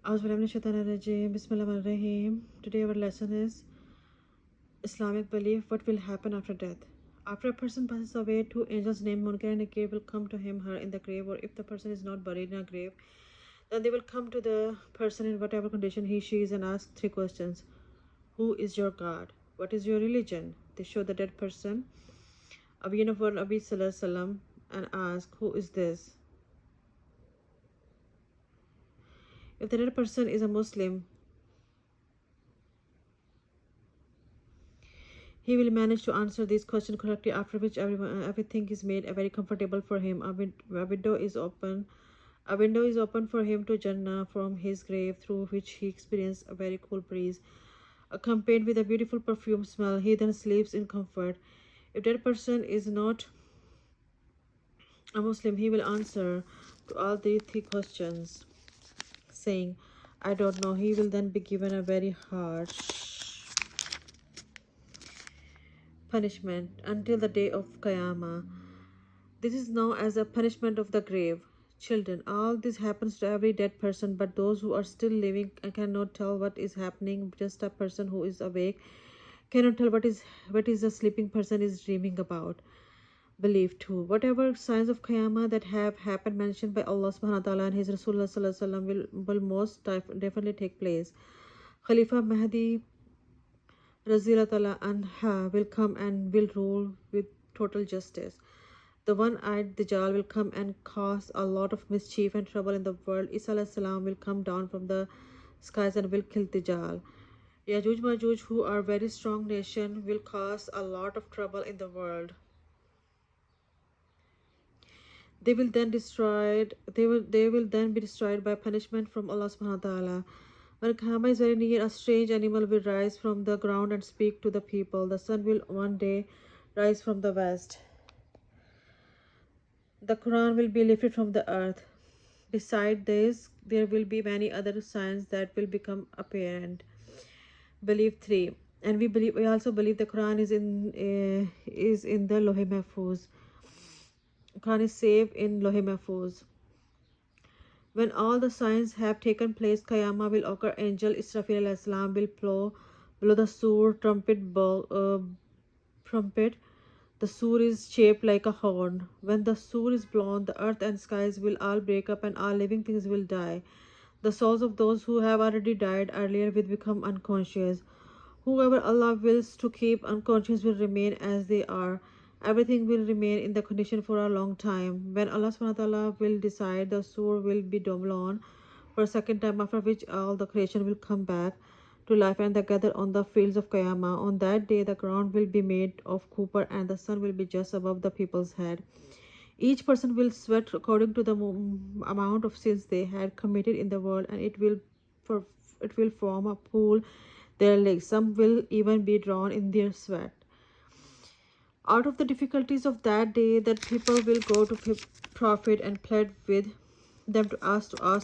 Bismillahirrahmanirrahim. Today our lesson is Islamic belief. What will happen after death? After a person passes away, two angels named Munkar and Nakir will come to him, her in the grave, or if the person is not buried in a grave, then they will come to the person in whatever condition he, she is and ask three questions. Who is your God? What is your religion? They show the dead person a being of Nabi Sallallahu Alaihi Wasallam and ask, who is this? If the dead person is a Muslim, he will manage to answer these questions correctly, after which everything is made very comfortable for him. A window is open. A window is open for him to Jannah from his grave, through which he experiences a very cool breeze, accompanied with a beautiful perfume smell. He then sleeps in comfort. If that person is not a Muslim, he will answer to all the three questions, saying, I don't know. He will then be given a very harsh punishment until the day of Qiyamah. This is known as a punishment of the grave. Children, all this happens to every dead person, but those who are still living cannot tell what is happening. Just a person who is awake cannot tell what is a sleeping person is dreaming about. Belief too. Whatever signs of Qiyamah that have happened mentioned by Allah subhanahu wa ta'ala and His Rasulullah sallallahu alaihi wasallam will most definitely take place. Khalifa Mahdi Razila Anha will come and will rule with total justice. The one-eyed Dajjal will come and cause a lot of mischief and trouble in the world. Isa alayhi salam will come down from the skies and will kill Dajjal. Yajuj Majuj, who are very strong nation, will cause a lot of trouble in the world. They will then be destroyed by punishment from Allah subhanahu wa ta'ala. When Qiyamah is very near, a strange animal will rise from the ground and speak to the people. The sun will one day rise from the west. The Quran will be lifted from the earth. Beside this, there will be many other signs that will become apparent. Belief 3. And we also believe the Quran is in the Lohe Mahfuz. Quran is safe in Lohe Mahfuz. When all the signs have taken place, Qiyamah will occur. Angel Israfil alayhi salam will blow the sur trumpet. The sur is shaped like a horn. When the sur is blown, the earth and skies will all break up and all living things will die. The souls of those who have already died earlier will become unconscious. Whoever Allah wills to keep unconscious will remain as they are. Everything will remain in the condition for a long time. When Allah SWT will decide, the sur will be blown for a second time, after which all the creation will come back to life and gather on the fields of Qiyamah. On that day, the ground will be made of copper and the sun will be just above the people's head. Each person will sweat according to the amount of sins they had committed in the world, and it will form a pool their legs. Some will even be drawn in their sweat. Out of the difficulties of that day, that people will go to Prophet and plead with them to ask Allah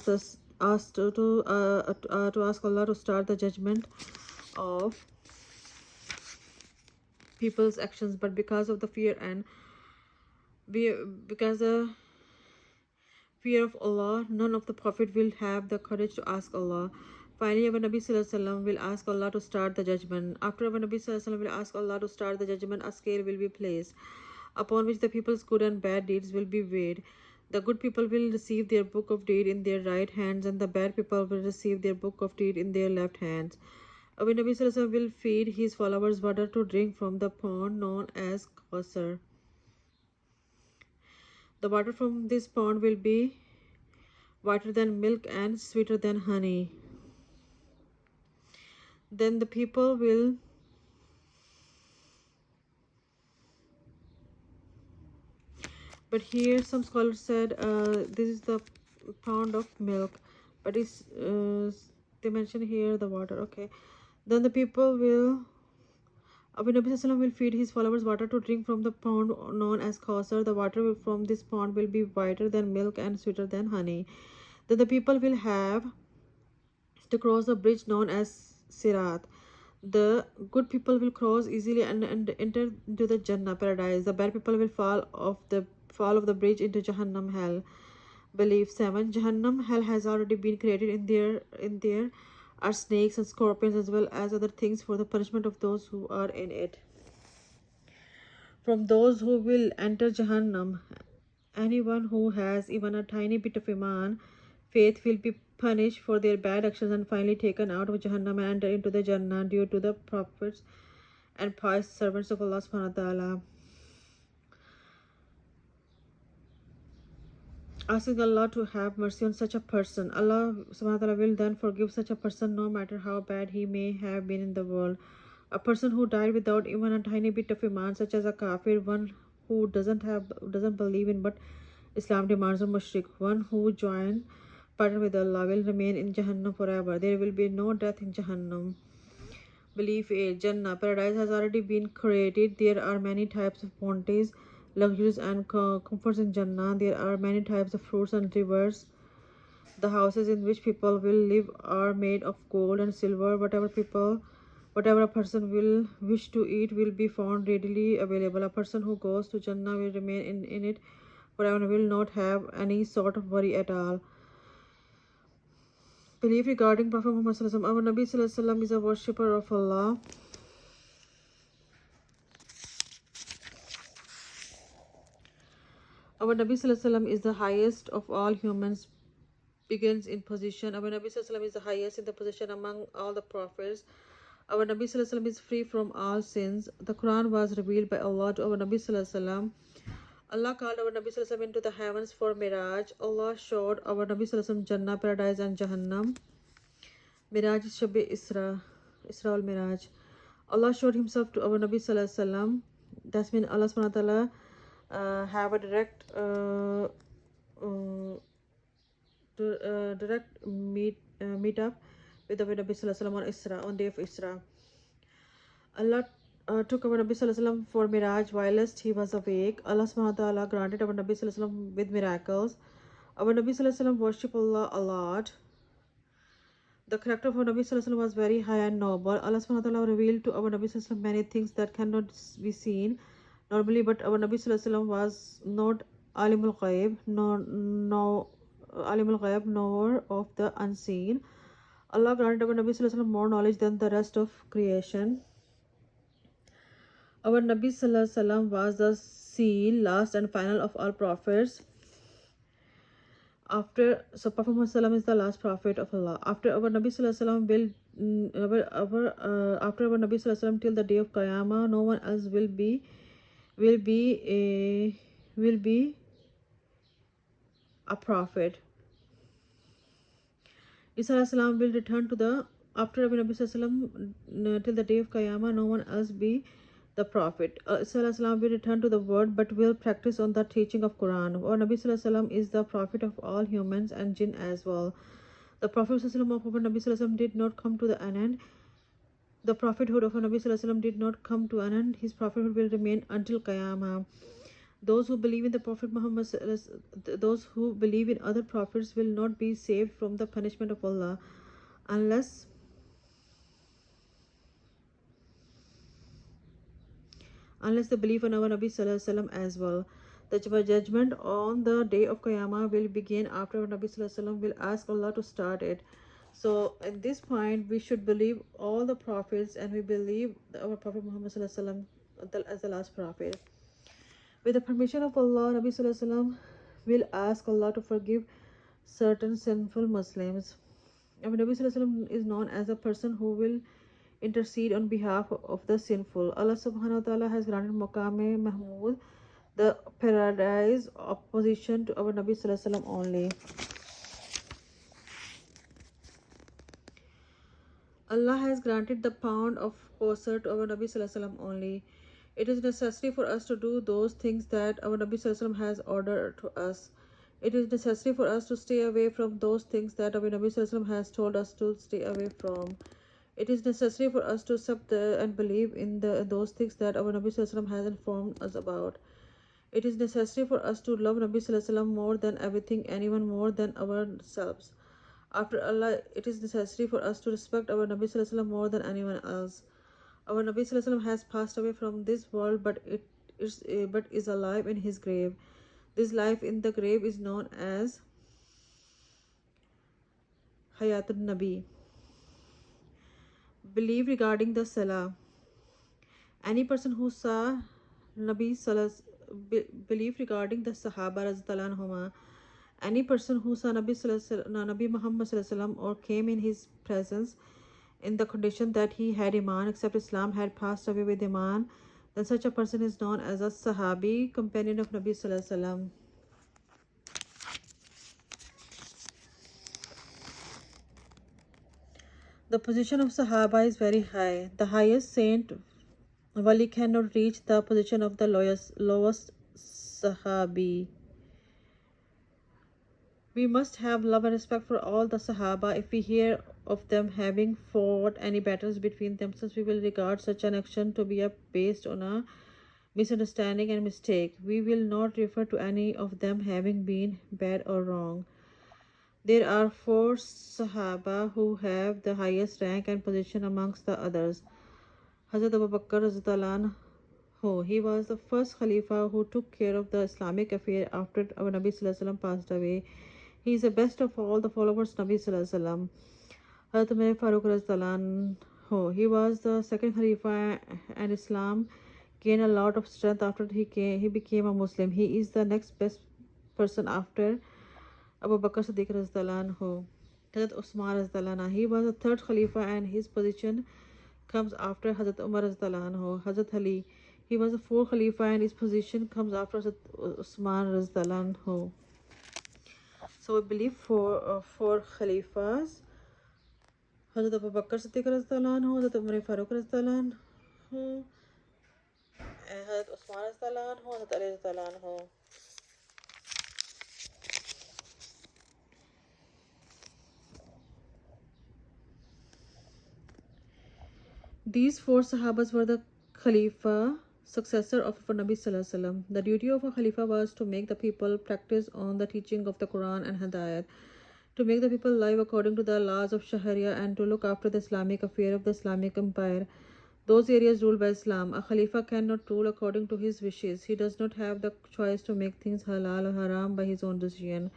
to start the judgment of people's actions. But because of the fear of Allah, none of the Prophet will have the courage to ask Allah. Finally, our Nabi Sallallahu Alaihi Wasallam will ask Allah to start the judgment. After our Nabi Sallallahu Alaihi Wasallam will ask Allah to start the judgment, a scale will be placed, upon which the people's good and bad deeds will be weighed. The good people will receive their book of deed in their right hands, and the bad people will receive their book of deed in their left hands. Our Nabi Sallallahu Alaihi Wasallam will feed his followers water to drink from the pond known as Kausar. The water from this pond will be whiter than milk and sweeter than honey. Then the people will but here some scholars said this is the pound of milk, but it's they mention here the water. Okay, then the people will Abu Nabi Sallallahu will feed his followers water to drink from the pond known as Kausar. The water from this pond will be whiter than milk and sweeter than honey. Then the people will have to cross the bridge known as Sirat. The good people will cross easily and enter into the Jannah paradise. The bad people will fall off the bridge into Jahannam hell. Belief 7. Jahannam, hell, has already been created. In there are snakes and scorpions as well as other things for the punishment of those who are in it. From those who will enter Jahannam, anyone who has even a tiny bit of Iman, faith, will be punished for their bad actions and finally taken out of Jahannam and enter into the Jannah due to the prophets and pious servants of Allah SWT. Asking Allah to have mercy on such a person. Allah SWT will then forgive such a person no matter how bad he may have been in the world. A person who died without even a tiny bit of Iman, such as a kafir, one who doesn't believe in what Islam demands, or mushrik, one who joined partner with Allah, will remain in Jahannam forever. There will be no death in Jahannam. Belief 8. Jannah, paradise, has already been created. There are many types of bounties, luxuries, and comforts in Jannah. There are many types of fruits and rivers. The houses in which people will live are made of gold and silver. Whatever a person will wish to eat will be found readily available. A person who goes to Jannah will remain in it forever and will not have any sort of worry at all. Belief regarding Prophet Muhammad Sallallahu Alaihi Wasallam. Our Nabi Sallallahu Alaihi Wasallam is a worshipper of Allah. Our Nabi Sallallahu Alaihi Wasallam is the highest of all humans, begins in position. Our Nabi Sallallahu Alaihi Wasallam is the highest in the position among all the prophets. Our Nabi Sallallahu Alaihi Wasallam is free from all sins. The Quran was revealed by Allah to our Nabi Sallallahu Alaihi Wasallam. Allah called our Nabi Sallallahu Alaihi Wasallam into the heavens for Miraj. Allah showed our Nabi Sallallahu Alaihi Wasallam Jannah, paradise, and Jahannam. Miraj is Shabi Isra al Miraj. Allah showed Himself to our Nabi Sallallahu Alaihi Wasallam. That's mean Allah Subhanahu wa Taala have a direct meet up with our Nabi Sallallahu Alaihi Wasallam on Isra, on day of Isra. Allah took our Nabi Sallallahu Alaihi Wasallam for Miraj whilst he was awake. Allah Subhanahu wa Taala granted our Nabi Sallallahu Alaihi Wasallam with miracles. Our Nabi Sallallahu Alaihi Wasallam worshipped Allah a lot. The character of our Nabi Sallallahu Alaihi Wasallam was very high and noble. Allah Subhanahu wa Taala revealed to our Nabi Sallallahu Alaihi Wasallam many things that cannot be seen normally, but our Nabi Sallallahu Alaihi Wasallam was not alimul ghaib, alimul ghaib, nor of the unseen. Allah granted our Nabi Sallallahu Alaihi Wasallam more knowledge than the rest of creation. Our Nabi Sallallahu Alaihi Wasallam was the seal, last and final of all prophets. Prophet Muhammad Sallam is the last prophet of Allah. After our Nabi Sallallahu Alaihi Wasallam after our Nabi Sallallahu Alaihi Wasallam till the day of Qiyamah, no one else will be a prophet. Isa Alayhi Salam will return to the after our Nabi Sallallahu Alaihi Wasallam till the day of Qiyamah, no one else be the prophet. Isa Alayhi Salam will return to the world but will practice on the teaching of Quran. Our Nabi Sallallahu Alaihi Wasallam is the prophet of all humans and jinn as well. The Prophet Sallallahu Alaihi Wasallam of our Nabi Sallallahu Alaihi Wasallam did not come to the end. The prophethood of our Nabi Sallallahu Alaihi Wasallam did not come to an end. His prophethood will remain until Qiyamah. Those who believe in the Prophet Muhammad, those who believe in other prophets will not be saved from the punishment of Allah unless they believe in our Nabi Sallallahu Alaihi Wasallam as well. The judgment on the day of Qiyamah will begin after our Nabi Sallallahu Alaihi Wasallam will ask Allah to start it. So at this point we should believe all the prophets, and we believe our Prophet Muhammad Sallallahu Alaihi Wasallam as the last prophet. With the permission of Allah, Nabi Sallallahu Alaihi Wasallam will ask Allah to forgive certain sinful Muslims. Our Nabi Sallallahu Alaihi Wasallam is known as a person who will intercede on behalf of the sinful. Allah Subhanahu wa Taala has granted Maqam Mahmud, the paradise opposition to our Nabi Sallallahu Alaihi Wasallam only. Allah has granted the pound of Kawthar to our Nabi Sallallahu Alaihi Wasallam only. It is necessary for us to do those things that our Nabi Sallallahu Alaihi Wasallam has ordered to us. It is necessary for us to stay away from those things that our Nabi Sallallahu Alaihi Wasallam has told us to stay away from. It is necessary for us to accept and believe in those things that our Nabi Sallallahu Alaihi Wasallam has informed us about. It is necessary for us to love Nabi Sallallahu Alaihi Wasallam more than everything, anyone more than ourselves. After Allah, it is necessary for us to respect our Nabi Sallallahu Alaihi Wasallam more than anyone else. Our Nabi Sallallahu Alaihi Wasallam has passed away from this world, but is alive in his grave. This life in the grave is known as Hayatun Nabi. Belief regarding the Salah. Any person who saw Nabi Salah's belief regarding the Sahaba Raztallah anhuma. Any person who saw Nabi Muhammad Sallallahu or came in his presence in the condition that he had Iman, except Islam had passed away with Iman, then such a person is known as a Sahabi, companion of Nabi Sallallahu. The position of Sahaba is very high. The highest saint Wali cannot reach the position of the lowest Sahabi. We must have love and respect for all the Sahaba. If we hear of them having fought any battles between themselves, we will regard such an action to be based on a misunderstanding and mistake. We will not refer to any of them having been bad or wrong. There are 4 Sahaba who have the highest rank and position amongst the others. Hazrat Abu Bakr Radhiyallahu anhu, he was the first Khalifa who took care of the Islamic affair after our Nabi Sallallahu Alaihi Wasallam passed away. He is the best of all the followers of Nabi Sallallahu Alaihi Wasallam. Hazrat Umar Farooq Radhiyallahu anhu, he was the second Khalifa and Islam gained a lot of strength after he became a Muslim. He is the next best person after Abu Bakr Siddiq Radhiyallahu anhu. Hazrat Usman Radhiyallahu anhu, he was the third Khalifa and his position comes after Hazrat Umar Radhiyallahu anhu. Hazrat Ali, he was the fourth Khalifa and his position comes after Hazrat Usman Radhiyallahu anhu. So we believe four Khalifas: Hazrat Abu Bakr Siddiq Radhiyallahu anhu, Hazrat Umar Farooq Radhiyallahu anhu, and Hazrat Usman Radhiyallahu anhu, Hazrat Ali Radhiyallahu anhu. These 4 Sahabas were the Khalifa, successor of Nabi Sallallahu Alaihi Wasallam. The duty of a Khalifa was to make the people practice on the teaching of the Quran and Hidayat, to make the people live according to the laws of Sharia, and to look after the Islamic affair of the Islamic empire, those areas ruled by Islam. A Khalifa cannot rule according to his wishes. He does not have the choice to make things halal or haram by his own decision.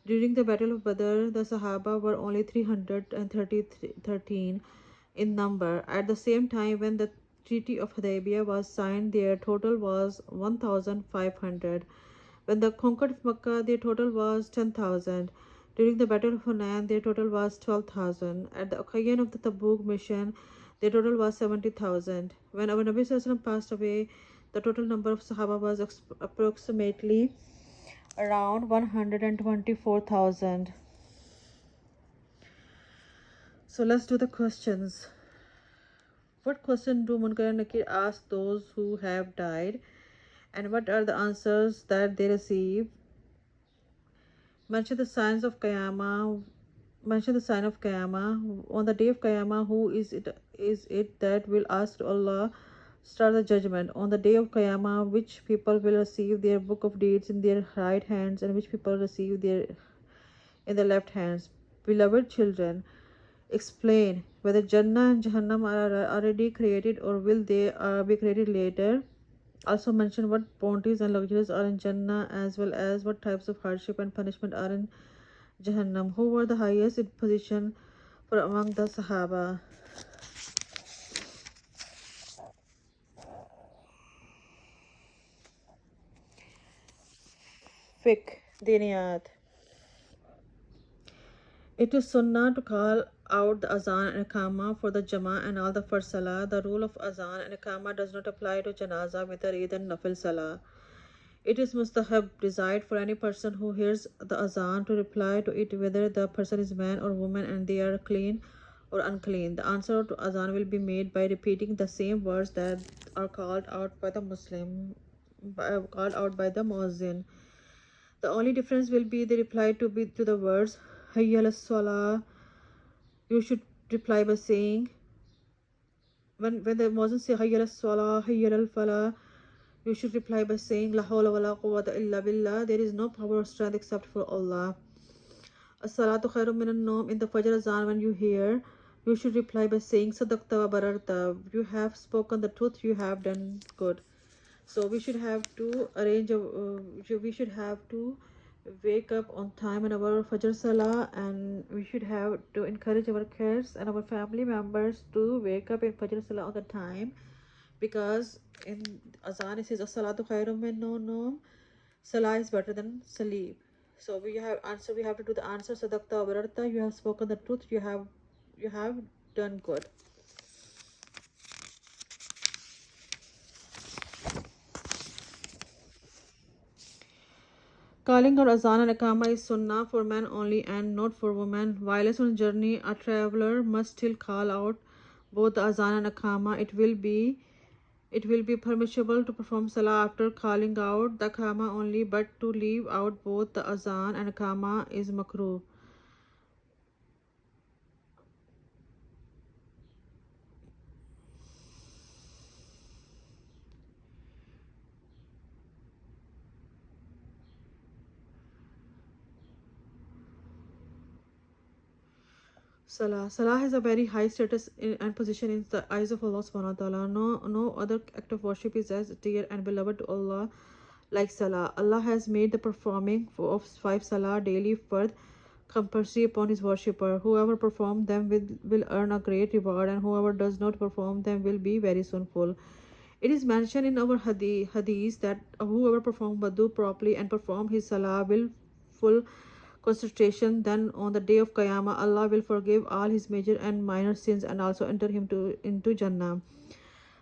During the Battle of Badr, the Sahaba were only 313 in number. At the same time, when the Treaty of Hudaybiyah was signed, their total was 1,500. When they conquered Makkah, their total was 10,000. During the Battle of Hunain, their total was 12,000. At the occasion of the Tabuk mission, their total was 70,000. When our Nabi Sallallahu Alaihi Wasallam passed away, the total number of Sahaba was approximately around 124,000. So let's do the questions. What question do Munkar and Nakir ask those who have died, and what are the answers that they receive? Mention the signs of Qiyamah. Mention the sign of Qiyamah. On the day of Qiyamah, who is it that will ask Allah start the judgment? On the day of Qiyamah, which people will receive their book of deeds in their right hands, and which people receive their in their left hands? Beloved children, explain whether Jannah and Jahannam are already created or will they be created later. Also mention what bounties and luxuries are in Jannah, as well as what types of hardship and punishment are in Jahannam. Who were the highest in position for among the Sahaba? Fiqh, Diniyat. It is sunnah to call out the azan and iqama for the jama and all the first salah. The rule of azan and iqama does not apply to janaza, with Eid and nafil salah. It is mustahab, desired for any person who hears the azan to reply to it whether the person is man or woman and they are clean or unclean. The answer to azan will be made by repeating the same words that are called out by the muezzin. The only difference will be the reply to the words Hayya as-salah. You should reply by saying, when the muezzin say Hayya as-salah, Hayya al-falah, you should reply by saying La hawla wa la quwwata illa billah. There is no power or strength except for Allah. As-salatu khairum minan nawm. In the Fajr azan, when you hear, you should reply by saying Sadaqta wa bararta. You have spoken the truth, you have done good. So we should have to wake up on time in our Fajr Salah, and we should have to encourage our kids and our family members to wake up in Fajr Salah on the time, because in Azan it says As-salatu khairum min noom. Salah is better than sleep. So we have to do the answer. Sadaqta wa bararta. You have spoken the truth. You have done good. Calling out Azan and Akama is sunnah for men only and not for women. While on journey, a traveler must still call out both the Azan and Akama. It will be permissible to perform Salah after calling out the Akama only, but to leave out both the Azan and Akama is makruh. Salah has a very high status and position in the eyes of Allah subhanahu wa ta'ala. No other act of worship is as dear and beloved to Allah like Salah. Allah has made the performing of 5 Salah daily fard compulsory upon his worshipper. Whoever performs them will earn a great reward, and whoever does not perform them will be very sinful. It is mentioned in our hadith that whoever performs wudu properly and perform his salah will full concentration, then on the day of Qiyamah, Allah will forgive all his major and minor sins and also enter him into Jannah.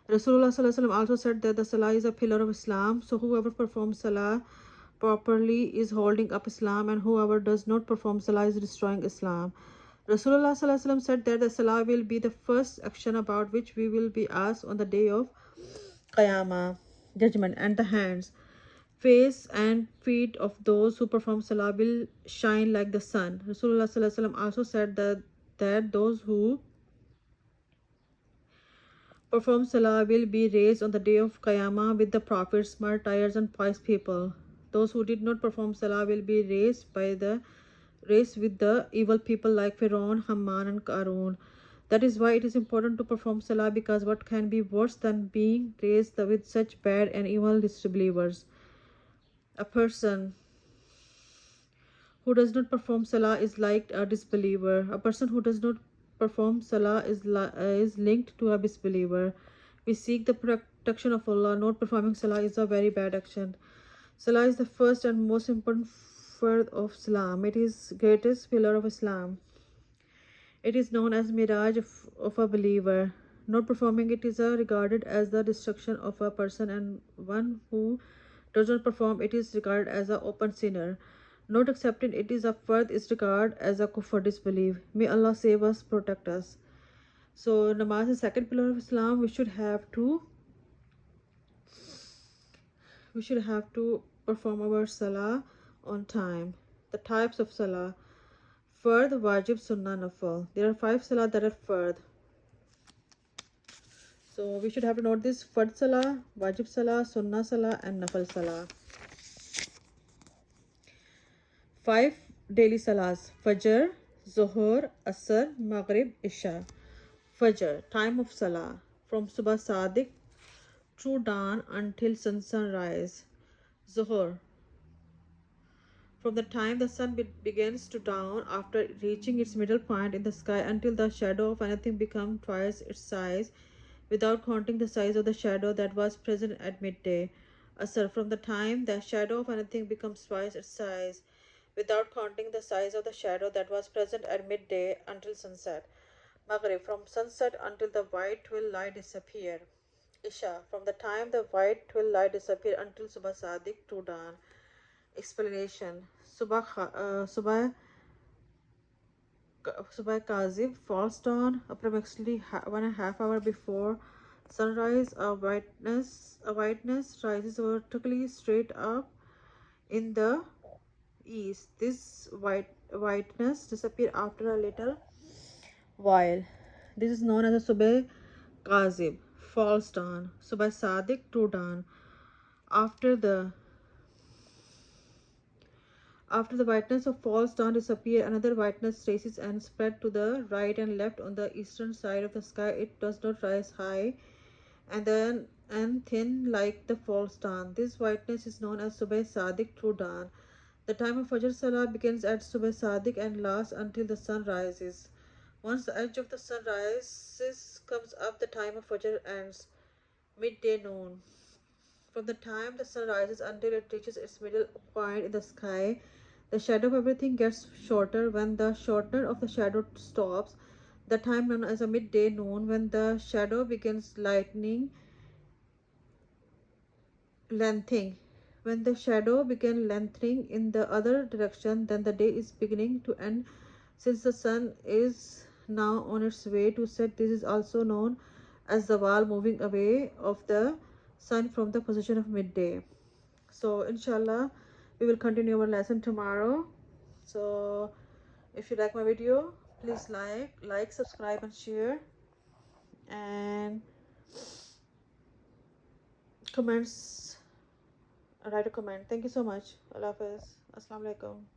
Rasulullah SAW also said that the salah is a pillar of Islam. So whoever performs salah properly is holding up Islam, and whoever does not perform salah is destroying Islam. Rasulullah SAW said that the salah will be the first action about which we will be asked on the day of Qiyamah, judgment, and the hands, face, and feet of those who perform salah will shine like the sun. Rasulullah SAW also said that those who perform salah will be raised on the day of Qiyamah with the prophets, martyrs, and pious people. Those who did not perform salah will be raised with the evil people like Pharaoh, Haman, and Qarun. That is why it is important to perform salah, because what can be worse than being raised with such bad and evil disbelievers? A person who does not perform salah is like a disbeliever. A person who does not perform salah is linked to a disbeliever. We seek the protection of Allah. Not performing salah is a very bad action. Salah is the first and most important fard of Islam. It is greatest pillar of Islam. It is known as miraj of a believer. Not performing it is regarded as the destruction of a person, and one who does not perform it is regarded as an open sinner. Not accepting it is a fard is regarded as a kufr, disbelief. May Allah save us, protect us. So namaz is second pillar of Islam. We should have to perform our salah on time. The types of salah: fard, wajib, sunnah, nafal. There are 5 salah that are fard. So we should have to note this: fard salah, wajib salah, sunnah salah, and nafal salah. 5 daily salahs: Fajr, Zuhur, Asr, Maghrib, Isha. Fajr, time of salah, from Subah Sadiq through dawn until sunrise. Zuhur, from the time the sun begins to dawn after reaching its middle point in the sky until the shadow of anything becomes twice its size, without counting the size of the shadow that was present at midday. Asr, from the time the shadow of anything becomes twice its size, without counting the size of the shadow that was present at midday until sunset. Maghrib, from sunset until the white twilight disappear. Isha, from the time the white twilight disappear until Subah Sadiq to dawn. Explanation: Subah Kazib falls dawn approximately 1.5 hours before sunrise. A whiteness rises vertically straight up in the east. This whiteness disappears after a little while. This is known as a Subah Kazib, false dawn. Subah Sadiq, true dawn. After the After the whiteness of false dawn disappears, another whiteness rises and spread to the right and left on the eastern side of the sky. It does not rise high and thin like the false dawn. This whiteness is known as Subah Sadiq, true dawn. The time of Fajr Salah begins at Subh Sadiq and lasts until the sun rises. Once the edge of the sun rises comes up, the time of Fajr ends, midday noon. From the time the sun rises until it reaches its middle point in the sky, the shadow of everything gets shorter. When the shortener of the shadow stops, the time known as a midday noon, when the shadow begins lengthening. When the shadow begins lengthening in the other direction, then the day is beginning to end. Since the sun is now on its way to set, this is also known as the wall moving away of the sun from the position of midday. So inshallah we will continue our lesson tomorrow. So if you like my video, please like, subscribe and share, and comments, write a comment. Thank you so much. Allah Hafiz. Assalamu alaikum.